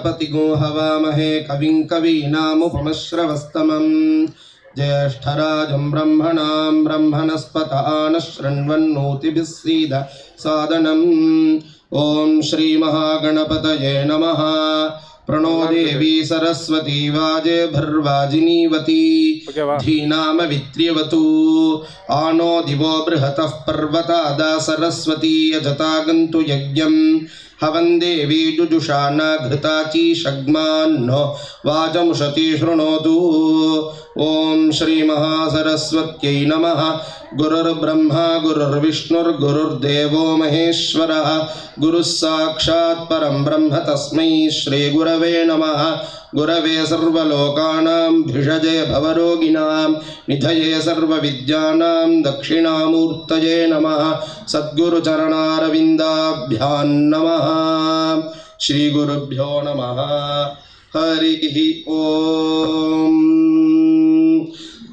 गणपतिगो हवामहे कविं कवीनामुपमश्रवस्तमम् ज्येष्ठराजं ब्रह्मणां ब्रह्मणस्पत आनशृण्वन्नोतिभिः सीद सादनम् ओं श्री महागणपतये नमः। प्रणो देवी सरस्वती वाजेभिर्वाजिनीवती धीनामवित्र्यवतु आनो दिवो बृहतः पर्वतादा सरस्वती यजतागन्तु यज्ञम् हवं देवी जुजुषाना घृताची शग्मान्नो वाचमुषति शृणोतु। ओं श्री महासरस्वत्यै नमः। गुरुर्ब्रह्मा गुरुर्विष्णुर्गुरुर्देवो महेश्वरः गुरुः साक्षात् परं ब्रह्म तस्मै श्री गुरवे नमः। गुरवे सर्वलोकानां भिषजे भवरोगिणां निधये सर्वविद्यानां दक्षिणामूर्तये नमः। सद्गुरुचरणारविन्दाभ्यां नमः। श्रीगुरुभ्यो नमः। हरिः ओम्।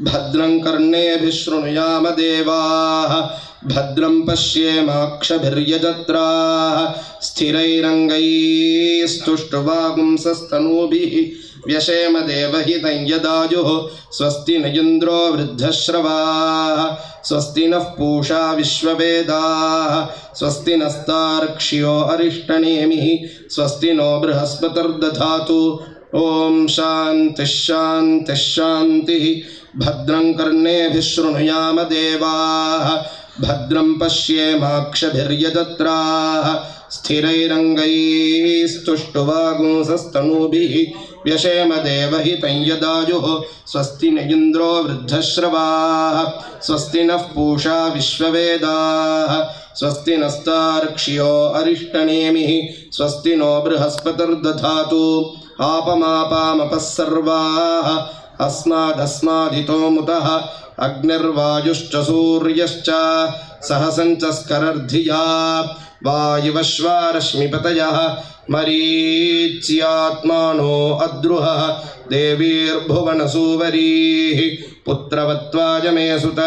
भद्रं कर्णेभिः शृणुयाम देवाः भद्रं पश्येमाक्षभिर्यजत्राः स्थिरैरङ्गैस्तुष्टुवागुंसस्तनूभिः व्यशेम देवहितं यदायुः। स्वस्ति न इन्द्रो वृद्धश्रवाः स्वस्ति नः पूषा विश्ववेदाः स्वस्ति नस्तार्क्ष्यो अरिष्टनेमिः स्वस्ति नो बृहस्पतिर्दधातु। ओं शान्तिः शान्तिः शान्तिः। भद्रं कर्णेभिः शृणुयाम देवाः भद्रं पश्येमाक्षभिर्यजत्राः स्थिरैरङ्गैस्तुष्टुवागुंसस्तनूभिः व्यशेम देवहितं यदायुः। स्वस्ति न इन्द्रो वृद्धश्रवाः स्वस्ति नः पूषा विश्ववेदाः स्वस्ति नस्तार्क्ष्यो अरिष्टनेमिः स्वस्ति नो बृहस्पतिर्दधातु। आपमापामपः सर्वाः अस्मादस्मादितो मुतः अग्निर्वायुश्च सूर्यश्च सहसञ्च स्करर्धिया वायुवश्वारश्मिपतयः मरीच्यात्मानो अद्रुहः देवीर्भुवनसूवरीः पुत्रवत्वायमे सुत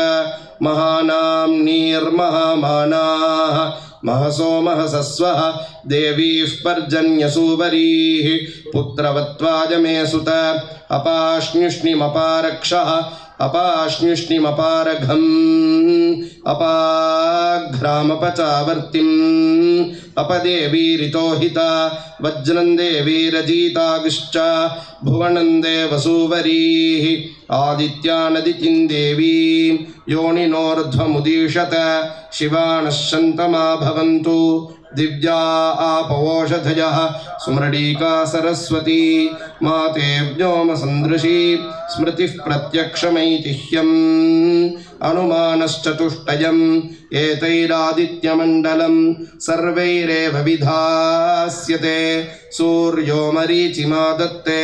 महानां नीर्महामानाः महसो महसस्वः देवीः पर्जन्यसूवरीः पुत्रवत्वायमे सुत अपाश्न्युष्णिमपारक्षः अपाश्न्युष्णिमपारघम् अपाघ्रामपचावर्तिम् अपदेवीरितोहिता वज्रं देवीरजीतागिश्च भुवनं देवसूवरीः आदित्यानदितिं देवीं योनिनोर्ध्वमुदीशत शिवानः शन्तमा भवन्तु। दिव्या आपवोषधयः सुमृडीका सरस्वती माते व्योमसन्दृशी स्मृतिः प्रत्यक्षमैतिह्यम् अनुमानश्चतुष्टयम् एतैरादित्यमण्डलं सर्वैरेव विधास्यते। सूर्यो मरीचिमा दत्ते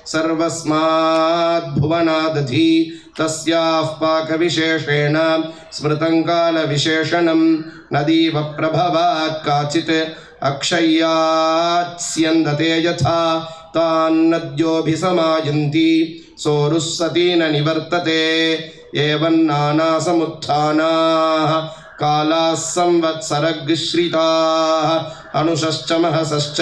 सर्वस्माद्भुवनादधि तस्याः पाकविशेषेण स्मृतं कालविशेषणं नदीव प्रभवात् काचित् अक्षय्यात्स्यन्दते यथा तान्नद्योऽभिसमायन्ति सोरुः सती न निवर्तते। एवं नानासमुत्थानाः कालाः संवत्सरग्श्रिताः अनुषश्च महसश्च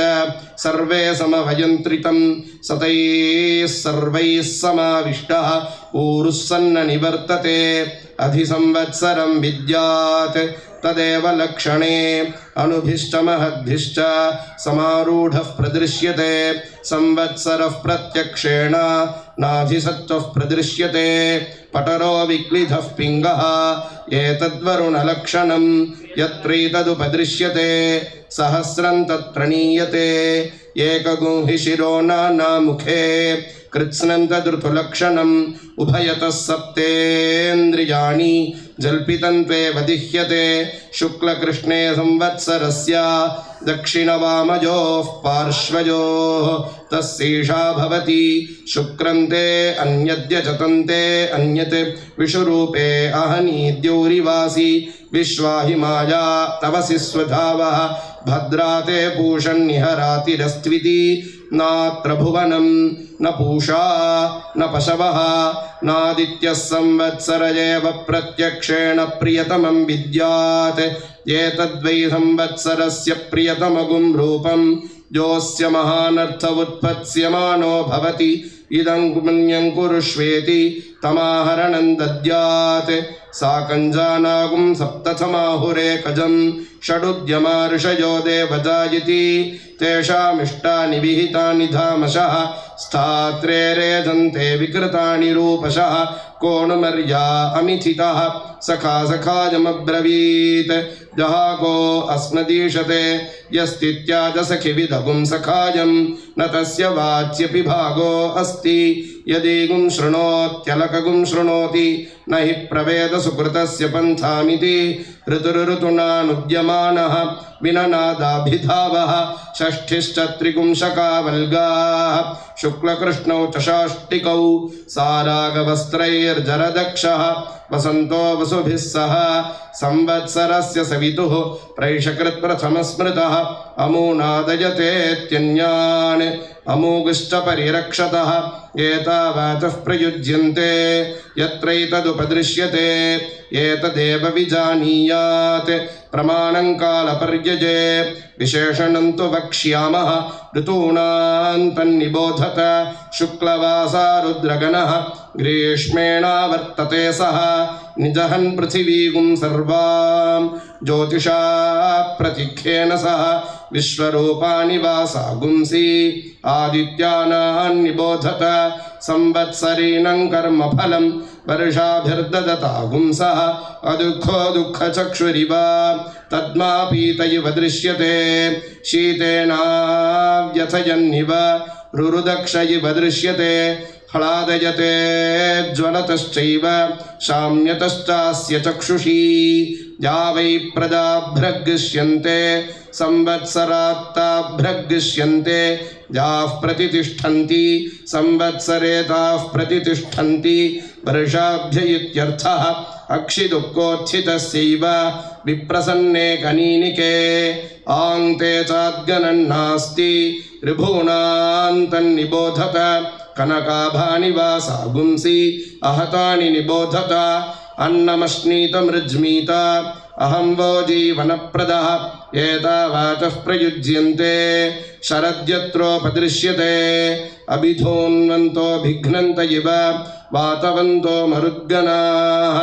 सर्वे समभयन्त्रितं सतैः सर्वैः समाविष्टः ऊरुः सन्न निवर्तते। अधिसंवत्सरं विद्यात् तदेव लक्षणे अनुभिश्च महद्भिश्च समारूढः प्रदृश्यते। संवत्सरः प्रत्यक्षेण नाधिसत्त्वः प्रदृश्यते। पटरो विक्लिधः पिङ्गः एतद्वरुणलक्षणं यत्रैतदुपदृश्यते सहस्रं तत्प्रणीयते। एकगुंहि शिरो नानामुखे कृत्स्नं तदृतुलक्षणम् उभयतः सप्तेन्द्रियाणि जल्पितं त्वेव दिह्यते। शुक्लकृष्णे संवत्सरस्य दक्षिणवामयोः पार्श्वयोः तस्यैषा भवति। शुक्रन्ते अन्यद्यजतन्ते अन्यत् विषुरूपे अहनीद्यौरिवासि विश्वाहि माया तवसि स्वधावः भद्राते पूषन्निहरातिरस्त्विति। नात्र भुवनं न पूषा न पशवः नादित्यः संवत्सर एव प्रत्यक्षेण प्रियतमं विद्यात्। एतद्वै संवत्सरस्य प्रियतमगुं रूपं योऽस्य महानर्थ उत्पत्स्यमानो भवति इदं पुण्यं कुरुष्वेति तमाहरणं दद्यात् साकञ्जानागुं सप्तथमाहुरेकजं षडुद्यमा ऋषयो देवजायिति तेषामिष्टानि विहितानि धामशः स्थात्रे रेजन्ते विकृतानि रूपशः कोणुमर्या अमिथितः सखा सखायमब्रवीत् जहाको अस्मदीशते यस्तित्याजसखिविदगुं सखायं न तस्य वाच्यपि भागो अस्ति यदि गुं शृणोत्यलकगुं शृणोति न हि प्रवेद सुकृतस्य पन्थामिति ऋतुरुतुनानुद्यमानः विननादाभिधावः षष्ठिश्चत्रिपुंशकावल्गाः शुक्लकृष्णौ च षाष्टिकौ सारागवस्त्रैर्जरदक्षः वसन्तो वसुभिः सह संवत्सरस्य सवितुः प्रैषकृत्प्रथमस्मृतः अमूनादयतेत्यन्यान् अमूगश्च परिरक्षतः एतावाचः प्रयुज्यन्ते यत्रैतदुपदृश्यते एतदेव विजानीयात् प्रमाणं कालपर्यये विशेषणं तु वक्ष्यामः ऋतूनां तन्निबोधत शुक्लवासा रुद्रगणः ग्रीष्मेणावर्तते सः निजहन् पृथिवीगुं सर्वां ज्योतिषा प्रतिख्येन सह विश्वरूपाणि वासा गुंसि आदित्यानान्निबोधत संवत्सरीणं कर्मफलं वर्षाभिर्ददता गुंसः अदुःखो दुःखचक्षुरिव तद्मापीत इव दृश्यते शीतेनाव्यथयन्निव रुरुदक्ष इव दृश्यते ह्लादयते ज्वलतश्चैव शाम्यतश्चास्य चक्षुषी या वै प्रजाभ्रगृह्यन्ते संवत्सरात्ताभ्रगृह्यन्ते याः प्रतितिष्ठन्ति संवत्सरे ताः प्रतितिष्ठन्ति वर्षाभ्य इत्यर्थः अक्षिदुःखोत्थितस्यैव विप्रसन्ने कनीनिके आङ्ते चाद्गणन्नास्ति ऋभूनां तन्निबोधत कनकाभानि वासा गुंसि अहतानि निबोधत अन्नमश्नीतमृज्मीत अहं वो जीवनप्रदः एतावाचः प्रयुज्यन्ते शरद्यत्रोपदृश्यते अभिधोन्वन्तो भिघ्नन्त इव वातवन्तो मरुद्गणाः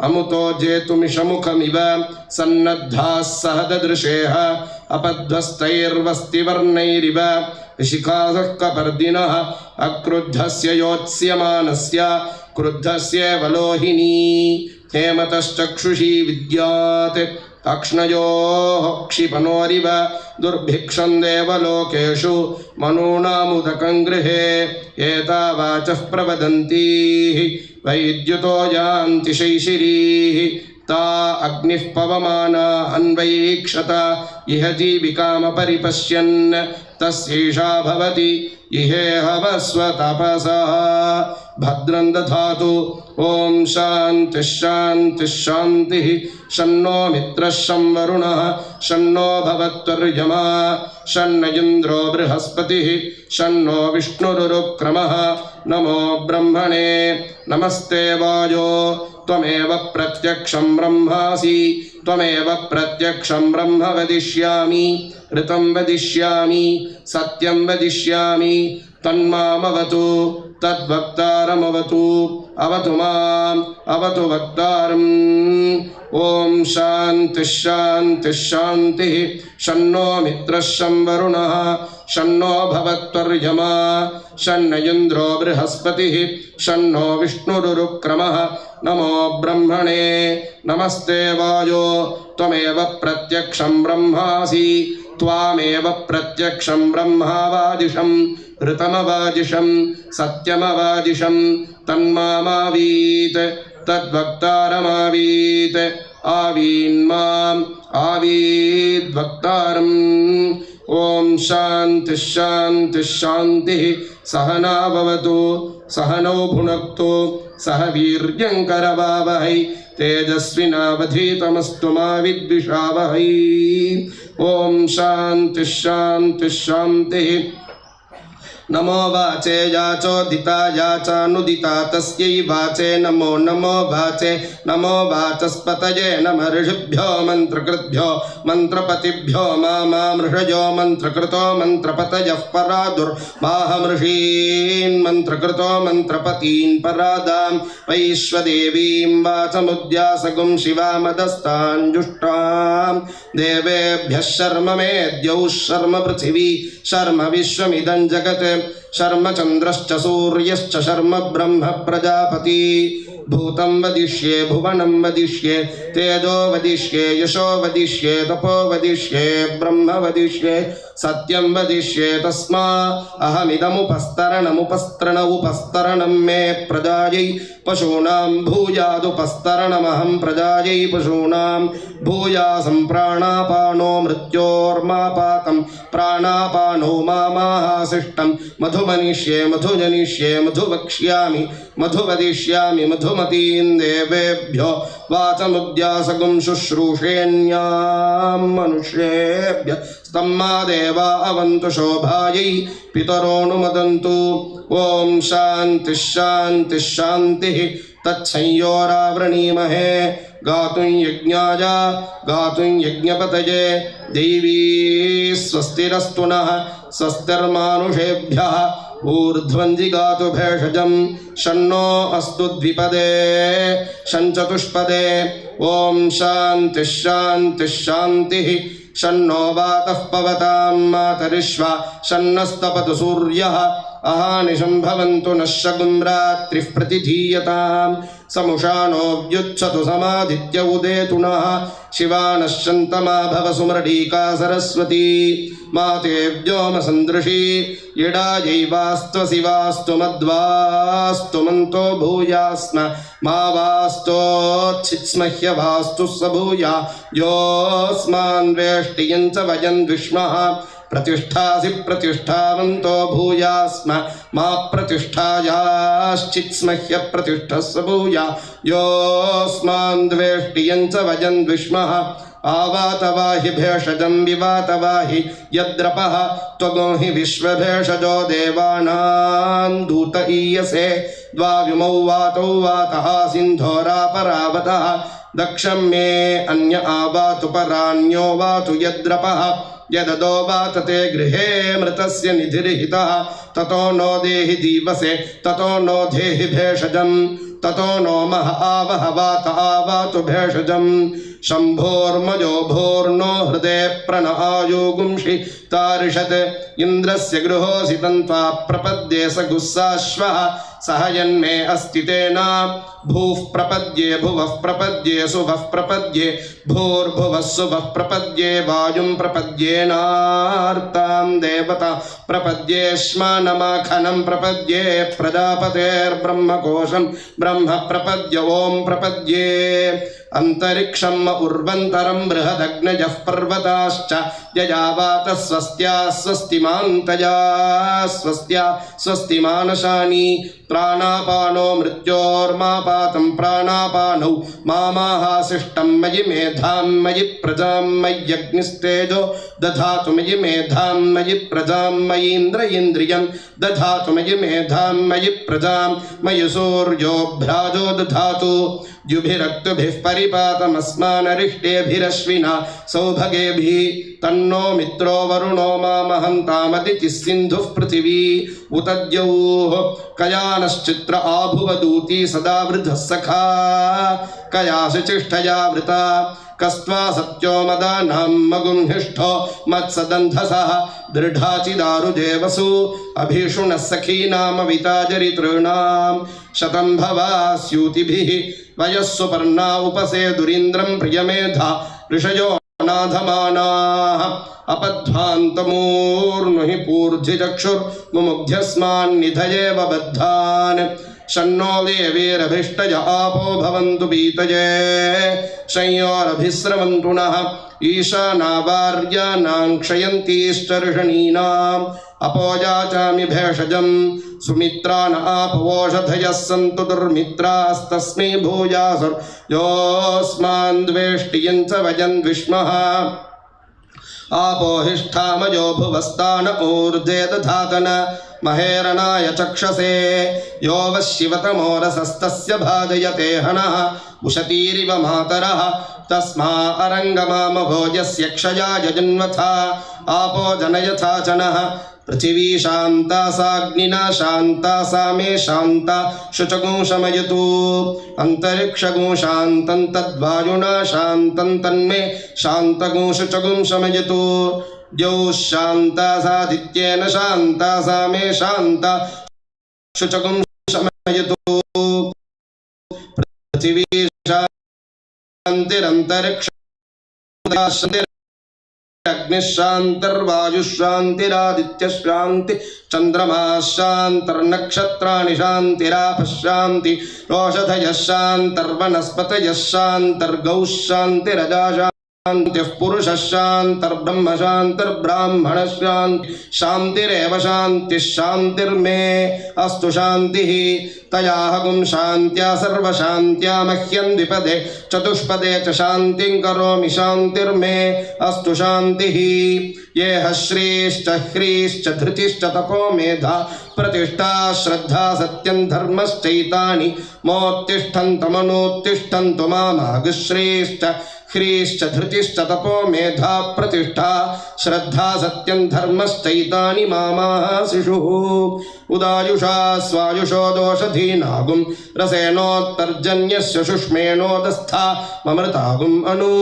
अमुतो जेतुमिषमुखमिव सन्नद्धाः सह ददृशेः अपध्वस्तैर्वस्तिवर्णैरिव शिखासः कपर्दिनः अक्रुद्धस्य योत्स्यमानस्य क्रुद्धस्येव लोहिनी हेमतश्चक्षुषी विद्यात् अक्ष्णयोः क्षिपणोरिव दुर्भिक्षं देवलोकेषु मनूनामुदकं गृहे एतावाचः प्रवदन्ति वैद्युतो यान्ति शैशिरीः ता अग्निः पवमाना अन्वैक्षत इह जीविकामपरिपश्यन् तस्यैषा भवति इहेह वस्वतपसः भद्रं दधातु ॐ शान्तिः शान्तिः शान्तिः शन्नो मित्रः शं वरुणः शन्नो भवत्वर्यमा शन्न इन्द्रो बृहस्पतिः शन्नो विष्णुरुक्रमः नमो ब्रह्मणे नमस्ते वायो त्वमेव प्रत्यक्षं ब्रह्मासि त्वमेव प्रत्यक्षं ब्रह्म वदिष्यामि ऋतं वदिष्यामि सत्यं वदिष्यामि तन्मामवतु तद्वक्तारमवतु अवतु माम् अवतु वक्तारम् ॐ शान्तिः शान्तिः शान्तिः शन्नो मित्रः शं वरुणः शन्नो भवत्वर्यमा शन्न इन्द्रो बृहस्पतिः शन्नो विष्णुरुक्रमः नमो ब्रह्मणे नमस्ते वायो त्वमेव प्रत्यक्षं ब्रह्मासि त्वामेव प्रत्यक्षं ब्रह्मावादिशं ऋतमवादिशं सत्यमवादिशं तन्मामावीत् तद्वक्तारमावीत् आवीन्माम् आवीद्वक्तारम् ॐ शान्तिः शान्तिः शान्तिः सहना भवतु सहनौ भुनक्तु सह वीर्यङ्करवावहै तेजस्विनावधीतमस्तु मा विद्विषावहै ॐ शान्तिः शान्तिः शान्तिः नमो वाचे याचोदिता याचानुदिता तस्यै वाचे नमो नमो वाचे नमो वाचस्पतये नमः ऋषिभ्यो मन्त्रकृद्भ्यो मन्त्रपतिभ्यो मामृषयो मन्त्रकृतो मन्त्रपतयः परादुर्वाहमृषीन् मन्त्रकृतो मन्त्रपतीन् परादां वैश्वदेवीं वाचमुद्यासगुं शिवामदस्ताञ्जुष्टां देवेभ्यः शर्म मेद्यौ शर्म पृथिवी शर्म विश्वमिदं जगत् शर्म चन्द्रश्च सूर्यश्च शर्म ब्रह्म प्रजापति भूतं वदिष्ये भुवनं वदिष्ये तेजो वदिष्ये यशो वदिष्ये तपो वदिष्ये ब्रह्म वदिष्ये सत्यं वदिष्ये तस्मा अहमिदमुपस्तरणमुपस्तरणमुपस्तरणं मे प्रजायै पशूनां भूयादुपस्तरणमहं प्रजायै पशूनां भूयासं प्राणापानो मृत्योर्मापातं प्राणापानो मामाहासिष्टं मधुमनिष्ये मधुजनिष्ये मधुवक्ष्यामि मधुवदिष्यामि मधुमतीं देवेभ्यो वाचमुद्यासगुं शुश्रूषेण्यां मनुष्येभ्य स्तम्मा देवा अवन्तु शोभायै पितरोऽनुमदन्तु ॐ शान्तिः शान्तिः शान्तिः तत्संयोरावृणीमहे गातुं यज्ञाय गातुं यज्ञपतये देवी स्वस्तिरस्तु नः स्वस्तिर्मानुषेभ्यः ऊर्ध्वञ्जिगातु भेषजं शन्नो अस्तु द्विपदे शञ्चतुष्पदे ॐ शान्तिः शान्तिः शान्तिः शन्नो वातः पवतां मातरिश्वा शन्नस्तपतु सूर्यः अहानिशं भवन्तु नः शगुं रात्रिः प्रतिधीयतां समुषानो व्युत्सतु समादित्य उदेतु नः शिवा नश्यन्तमा भव सुमृडीका सरस्वती माते व्योमसन्दृशी इडायैवास्तु शिवास्तु मद्वास्तु मन्तो भूयास्म मा वास्तोच्छित्स्मह्यवास्तु स भूया योऽस्मान् वेष्टियं च वयं विष्मः प्रतिष्ठासि प्रतिष्ठावन्तो भूयास्म मा प्रतिष्ठायाश्चित्स्मह्य प्रतिष्ठः स भूया योऽस्मान् द्वेष्टियं च वयं विष्मः आवातवाहि भेषजं विवातवाहि यद्रपः त्वगो हि विश्वभेषजो देवानां दूत ईयसे द्वाविमौ वातौ वातः सिन्धोरापरावतः दक्षं मे अन्य आवातु परान्यो वातु यद्रपः यददो वातते गृहे मृतस्य निधिर्हितः ततो नो देहि दीवसे ततो नो देहि भेषजं ततो नो मह आवह वात आवातु भेषजं शम्भोर्मजो भोर्नो हृदे प्रण आयुगुंषि तारिषत् इन्द्रस्य गृहोऽसि तन्त्वा प्रपद्ये स गुस्साश्वः सह यन्मे अस्ति तेन भूः प्रपद्ये भुवः प्रपद्ये सुवः प्रपद्ये भूर्भुवः सुवः प्रपद्ये वायुं प्रपद्येनार्तां देवता प्रपद्ये श्मानमाखनं प्रपद्ये प्रजापतेर्ब्रह्मकोशं ब्रह्म प्रपद्य ॐ प्रपद्ये अंतरिक्षम् उर्वन्तरं बृहदग्नजः पर्वताश्च यजावातः स्वस्त्या स्वस्तिमान्तया स्वस्त्या स्वस्तिमानशानि प्राणापानो मृत्योर्मापातं प्राणापानौ मामाहासिष्टं मयि मेधां मयि प्रजां मय्यग्निस्तेजो दधातु मयि मेधां मयि प्रजां मयीन्द्र इन्द्रियं दधातु मयि मेधां मयि प्रजां मयि सूर्यो भ्राजो दधातु द्युभिरक्तुभिः परिपातमस्मानरिष्टेभिरश्विना सौभगेभिः तन्नो मित्रो वरुणो मामहन्तामदितिः सिन्धुः पृथिवी उत द्यौः कयानश्चित्र आभुवदूती सदा वृधः सखा कयासि चिष्ठया वृता कस्त्वा सत्यो मदानां मगुंहिष्ठो मत्सदन्धसः दृढाचिदारुदेवसु अभीषुणः सखीनामविता जरितॄणां शतं भवास्यूतिभिः वयस्सु पर्णा उपसेदुरीन्द्रं प्रियमेधा ऋषयो नाधमानाः अपध्वान्तमूर्नुहि पूर्धिचक्षुर्मुमुग्ध्यस्मान्निधयेव बद्धान् शन्नो देवीरभिष्टय आपो भवन्तु पीतये शंयोरभिस्रवन्तु नः ईशानावार्यानां क्षयन्तीश्चर्षणीनाम् अपोजाचामि भेषजं सुमित्रा न आपवोषधयः सन्तु दुर्मित्रास्तस्मै भूयासुर्योऽस्मान् द्वेष्टियं च वयं विष्मः आपोहिष्ठामयो भुवस्तान ऊर्जे दधातन महेरणाय चक्षसे यो वः शिवतमो रसस्तस्य भाजयते हनः उशतीरिव मातरः तस्मा अरङ्गमामभोजस्य क्षयाय जन्मथा आपो जनयथा चनः पृथिवी शान्ता साग्निना शान्ता सा मे शान्ता शुचगुं शमयतु अन्तरिक्षगुं शान्तं तद्वायुना शान्तं तन्मे शान्तगुं शुचगुं शमयतु द्यौः शान्ता सादित्येन शान्ता सा मे शान्ता शुचगुं शमयतु पृथिवी शान्तिरन्तरिक्ष अग्निशान्तिर्वायुशान्तिरादित्यशान्ति चन्द्रमाशान्तिर्नक्षत्राणि शान्तिरापशान्ति रोषधयः शान्तिर्वनस्पतयः शान्तिर्गौः शान्तिरजाशान्तिः पुरुषः शान्तिर्ब्रह्म शान्तिर्ब्राह्मणः शान्तिः शान्तिरेव शान्तिः शान्तिर्मे अस्तु शान्तिः तयाहगुं शान्त्या सर्वशान्त्या मह्यं द्विपदे चतुष्पदे च शान्तिं करोमि शान्तिर्मे अस्तु शान्तिः ये श्रीश्च ह्रीश्च धृतिश्च तपो मेधा प्रतिष्ठा श्रद्धा सत्यं धर्मश्चैतानि मोत्तिष्ठन्तमनोत्तिष्ठन्तु मामागश्रीश्च ह्रीश्च धृतिश्च तपो मेधा प्रतिष्ठा श्रद्धा सत्यं धर्मश्चैतानि मामाशिषुः उदायुषा स्वायुषो दोषधीनागुं रसेनोत्तर्जन्यस्य शुष्मेणोदस्था ममृतागुम् अनु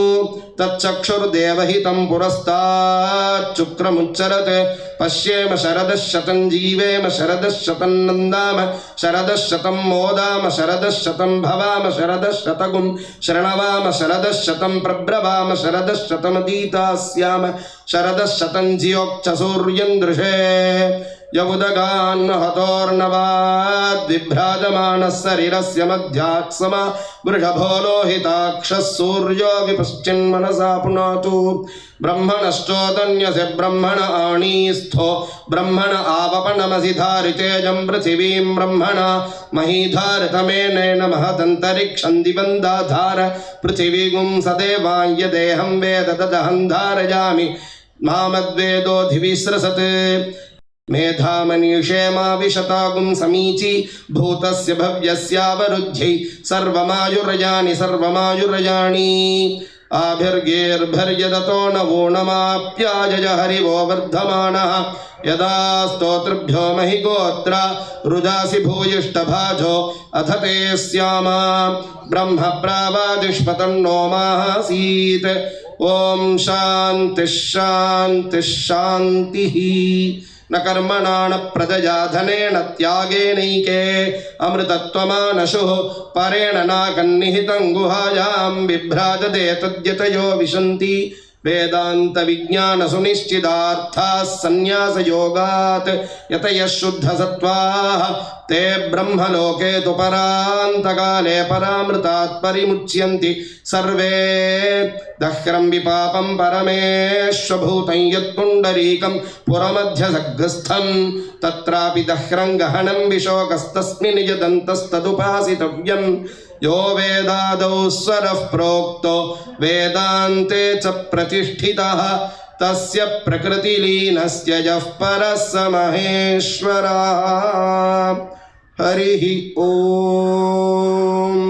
तच्चक्षुर्देवहितं पुरस्ताच्चुक्रमुच्चरत् पश्येम शरदः शतं जीवेम शरदः शतं नन्दाम शरदः शतं मोदाम शरदः शतं भवाम शरदः शतगुं शरणवाम शरदः शतं प्रब्रवाम शरदः शतमतीतास्याम शरदः शतं जियोक्च सूर्यं दृशे यमुदगान्नहतोर्नवाद्विभ्राजमानः शरीरस्य मध्यात्समा वृषभो लोहिताक्षः सूर्यो विपश्चिन्मनसा पुनातु ब्रह्मणश्चोदन्यसे ब्रह्मण आणीस्थो ब्रह्मण आवपनमसि धारितेजं पृथिवीं ब्रह्मण महीधारतमेनेन महदन्तरिक्षं दिवन्दाधार पृथिवीगुं सदेवाय देहं वेद तदहं धारयामि मामद्वेदोऽधिविस्रसत् मेधामनीषेमा विशतागुं समीची भूतस्य भव्यस्यावरुद्ध्यै सर्वमायुरयानि सर्वमायुरयाणि आभिर्गेर्भर्यदतो नवोणमाप्याजय हरिवो वर्धमानः यदा स्तोतृभ्यो महिगोत्रा रुजासि भूयिष्ठभाजो अथ ते स्यामा ब्रह्म प्रावादिष्पतन्नो मासीत् ॐ शान्तिः शान्तिः शान्तिः न कर्मणा न प्रजया धनेन त्यागेनैके अमृतत्वमानशुः परेण नाकन्निहितं गुहायां बिभ्राजते तद्यतयो विशन्ति वेदान्तविज्ञानसुनिश्चितार्थाः सन्न्यासयोगात् यतयः शुद्धसत्त्वाः ते ब्रह्मलोके तु परान्तकाले परामृतात् परिमुच्यन्ति सर्वे दह्रं विपापं परमेश्वभूतं यत्पुण्डरीकं पुरमध्यसग्रस्थं तत्रापि दह्रं गहनं विशोकस्तस्मिन् यदन्तस्तदुपासितव्यं यो वेदादौ स्वरः प्रोक्तो वेदान्ते च प्रतिष्ठितः तस्य प्रकृतिलीनस्य यः परः स महेश्वरः हरिः ओम्।